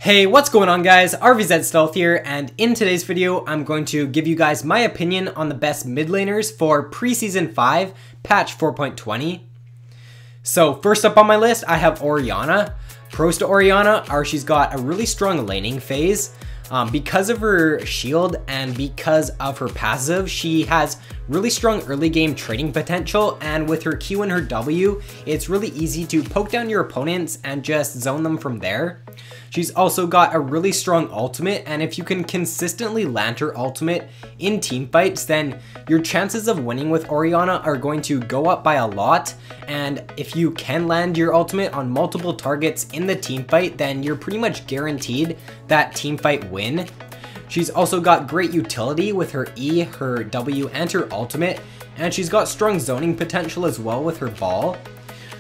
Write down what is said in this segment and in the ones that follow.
Hey, what's going on guys? RVZ Stealth here, and in today's video, I'm going to give you guys my opinion on the best mid laners for Preseason 5, patch 4.20. So first up on my list, I have Oriana. Pros to Oriana are she's got a really strong laning phase. Because of her shield and because of her passive, she has really strong early game trading potential, and with her Q and her W, it's really easy to poke down your opponents and just zone them from there. She's also got a really strong ultimate, and if you can consistently land her ultimate in team fights, then your chances of winning with Oriana are going to go up by a lot. And if you can land your ultimate on multiple targets in the team fight, then you're pretty much guaranteed that team fight win. She's also got great utility with her E, her W, and her ultimate, and she's got strong zoning potential as well with her ball.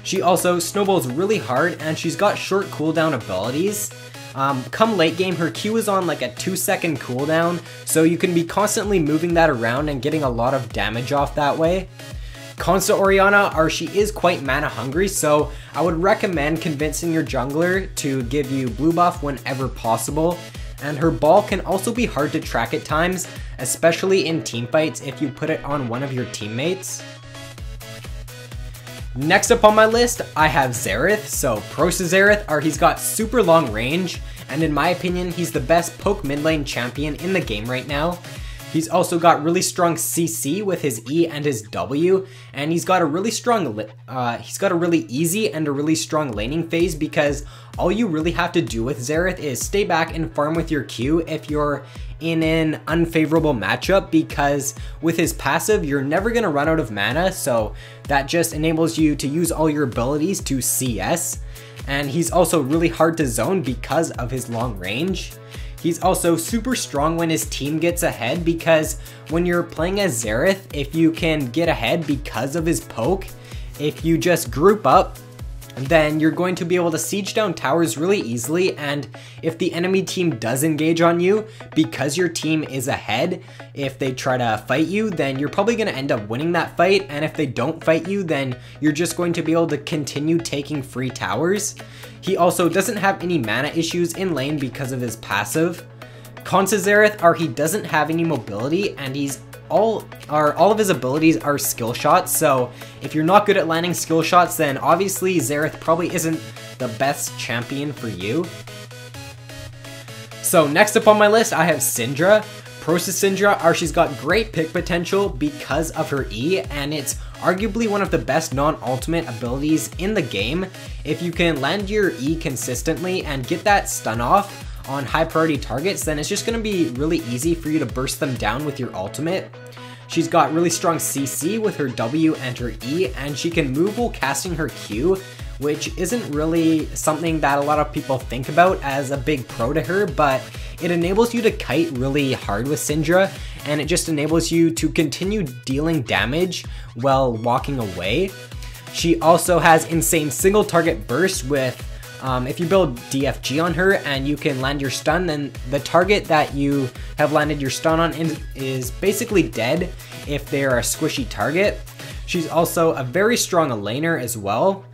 She also snowballs really hard, and she's got short cooldown abilities. Come late game, her Q is on like a 2-second cooldown, so you can be constantly moving that around and getting a lot of damage off that way. Cons to Oriana are she is quite mana hungry, so I would recommend convincing your jungler to give you blue buff whenever possible. And her ball can also be hard to track at times, especially in team fights if you put it on one of your teammates. Next up on my list, I have Xerath. So pros to Xerath are he's got super long range, and in my opinion, he's the best poke mid lane champion in the game right now. He's also got really strong CC with his E and his W, and he's got a really easy and a really strong laning phase, because all you really have to do with Xerath is stay back and farm with your Q if you're in an unfavorable matchup, because with his passive, you're never going to run out of mana, so that just enables you to use all your abilities to CS. And he's also really hard to zone because of his long range. He's also super strong when his team gets ahead, because when you're playing as Xerath, if you can get ahead because of his poke, if you just group up, then you're going to be able to siege down towers really easily. And if the enemy team does engage on you, because your team is ahead, if they try to fight you, then you're probably going to end up winning that fight. And if they don't fight you, then you're just going to be able to continue taking free towers. He also doesn't have any mana issues in lane because of his passive. Cons to Xerath are he doesn't have any mobility, and all of his abilities are skill shots. So if you're not good at landing skill shots, then obviously Xerath probably isn't the best champion for you. So next up on my list, I have Syndra. Pros to Syndra are she's got great pick potential because of her E, and it's arguably one of the best non-ultimate abilities in the game. If you can land your E consistently and get that stun off on high priority targets, then it's just going to be really easy for you to burst them down with your ultimate. She's got really strong CC with her W and her E, and she can move while casting her Q, which isn't really something that a lot of people think about as a big pro to her, but it enables you to kite really hard with Syndra, and it just enables you to continue dealing damage while walking away. She also has insane single target burst with if you build DFG on her and you can land your stun, then the target that you have landed your stun on is basically dead if they're a squishy target. She's also a very strong laner as well.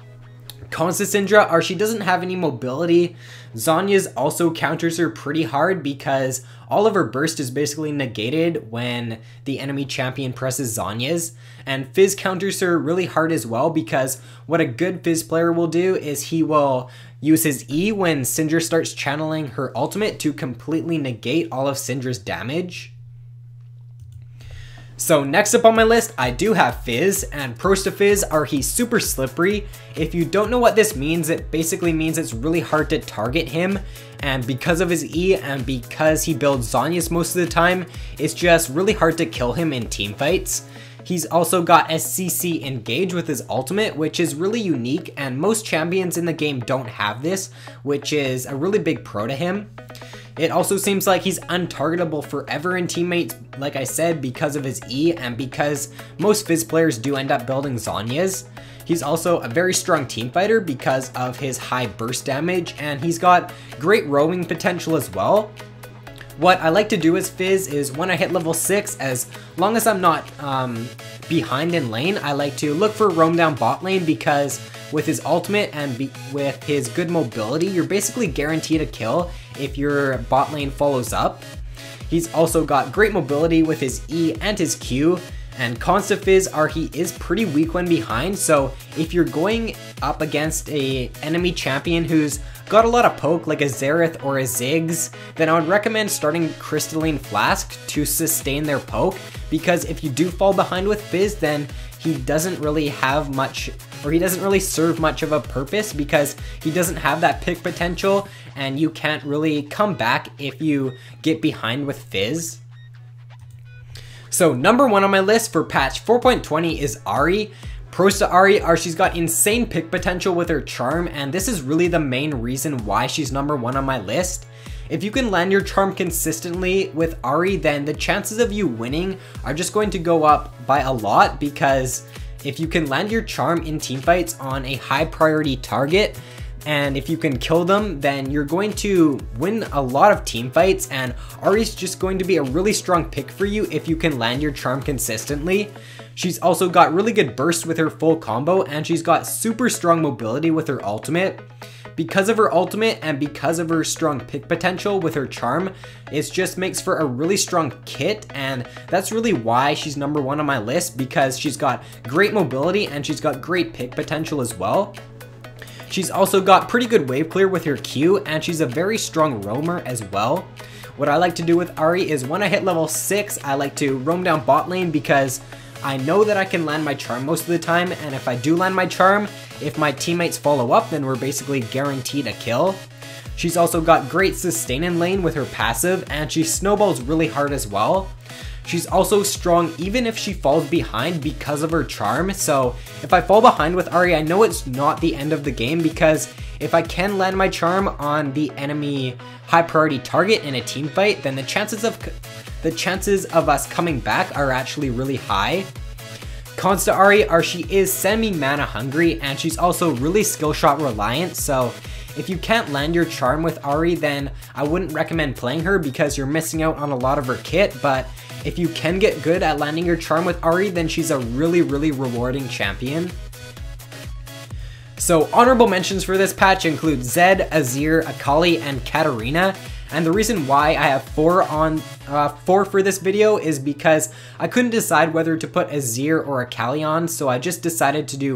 Cons to Syndra are she doesn't have any mobility. Zhonya's also counters her pretty hard because all of her burst is basically negated when the enemy champion presses Zhonya's. And Fizz counters her really hard as well, because what a good Fizz player will do is he will use his E when Syndra starts channeling her ultimate to completely negate all of Syndra's damage. So next up on my list, I do have Fizz, and pros to Fizz are he's super slippery. If you don't know what this means, it basically means it's really hard to target him, and because of his E and because he builds Zhonya's most of the time, it's just really hard to kill him in team fights. He's also got SCC engage with his ultimate, which is really unique, and most champions in the game don't have this, which is a really big pro to him. It also seems like he's untargetable forever in teammates, like I said, because of his E and because most Fizz players do end up building Zhonya's. He's also a very strong team fighter because of his high burst damage, and he's got great roaming potential as well. What I like to do as Fizz is when I hit level 6, as long as I'm not behind in lane, I like to look for roam down bot lane, because with his ultimate and with his good mobility, you're basically guaranteed a kill if your bot lane follows up. He's also got great mobility with his E and his Q, and cons to Fizz are he is pretty weak when behind, so if you're going up against a enemy champion who's got a lot of poke like a Xerath or a Ziggs, then I would recommend starting Crystalline Flask to sustain their poke, because if you do fall behind with Fizz, then he doesn't really have much, or he doesn't really serve much of a purpose, because he doesn't have that pick potential and you can't really come back if you get behind with Fizz. So number 1 on my list for patch 4.20 is Aria. Pros to Aria are she's got insane pick potential with her charm, and this is really the main reason why she's number 1 on my list. If you can land your charm consistently with Aria, then the chances of you winning are just going to go up by a lot, because if you can land your charm in teamfights on a high priority target, and if you can kill them, then you're going to win a lot of team fights, and Aria's just going to be a really strong pick for you if you can land your charm consistently. She's also got really good burst with her full combo, and she's got super strong mobility with her ultimate. Because of her ultimate and because of her strong pick potential with her charm, it just makes for a really strong kit, and that's really why she's number 1 on my list, because she's got great mobility and she's got great pick potential as well. She's also got pretty good wave clear with her Q, and she's a very strong roamer as well. What I like to do with Aria is when I hit level 6, I like to roam down bot lane, because I know that I can land my charm most of the time, and if I do land my charm, if my teammates follow up, then we're basically guaranteed a kill. She's also got great sustain in lane with her passive, and she snowballs really hard as well. She's also strong even if she falls behind because of her charm, so if I fall behind with Aria, I know it's not the end of the game, because if I can land my charm on the enemy high priority target in a team fight, then the chances of us coming back are actually really high. Cons to Aria are she is semi-mana hungry, and she's also really skill shot reliant, so if you can't land your charm with Aria, then I wouldn't recommend playing her, because you're missing out on a lot of her kit. But if you can get good at landing your charm with Aria, then she's a really rewarding champion. So honorable mentions for this patch include Zed, Azir, Akali, and Katarina. And the reason why I have 4 for this video is because I couldn't decide whether to put Azir or Akali on, so I just decided to do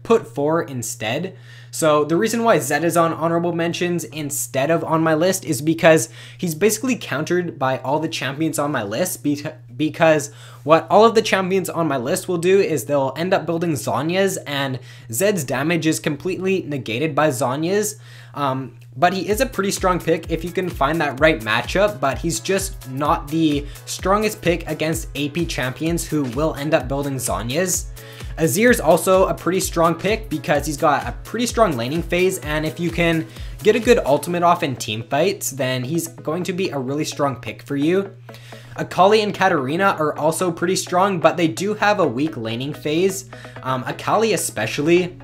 put 4 instead. So the reason why Zed is on honorable mentions instead of on my list is because he's basically countered by all the champions on my list, because what all of the champions on my list will do is they'll end up building Zhonya's, and Zed's damage is completely negated by Zhonya's. But he is a pretty strong pick if you can find that right matchup, but he's just not the strongest pick against AP champions who will end up building Zhonya's. Azir's also a pretty strong pick because he's got a pretty strong laning phase, and if you can get a good ultimate off in team fights, then he's going to be a really strong pick for you. Akali and Katarina are also pretty strong, but they do have a weak laning phase. Akali especially.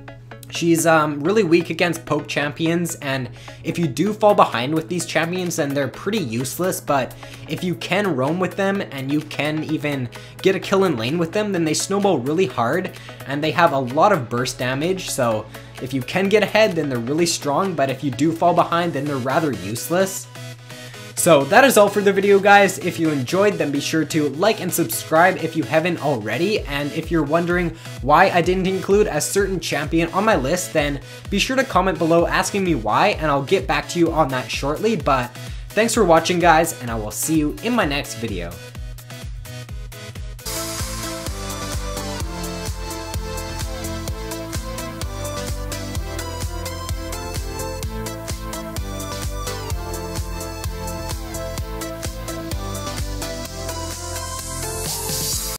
She's really weak against poke champions, and if you do fall behind with these champions, then they're pretty useless, but if you can roam with them and you can even get a kill in lane with them, then they snowball really hard, and they have a lot of burst damage, so if you can get ahead, then they're really strong, but if you do fall behind, then they're rather useless. So that is all for the video, guys. If you enjoyed, then be sure to like and subscribe if you haven't already. And if you're wondering why I didn't include a certain champion on my list, then be sure to comment below asking me why, and I'll get back to you on that shortly. But thanks for watching, guys, and I will see you in my next video.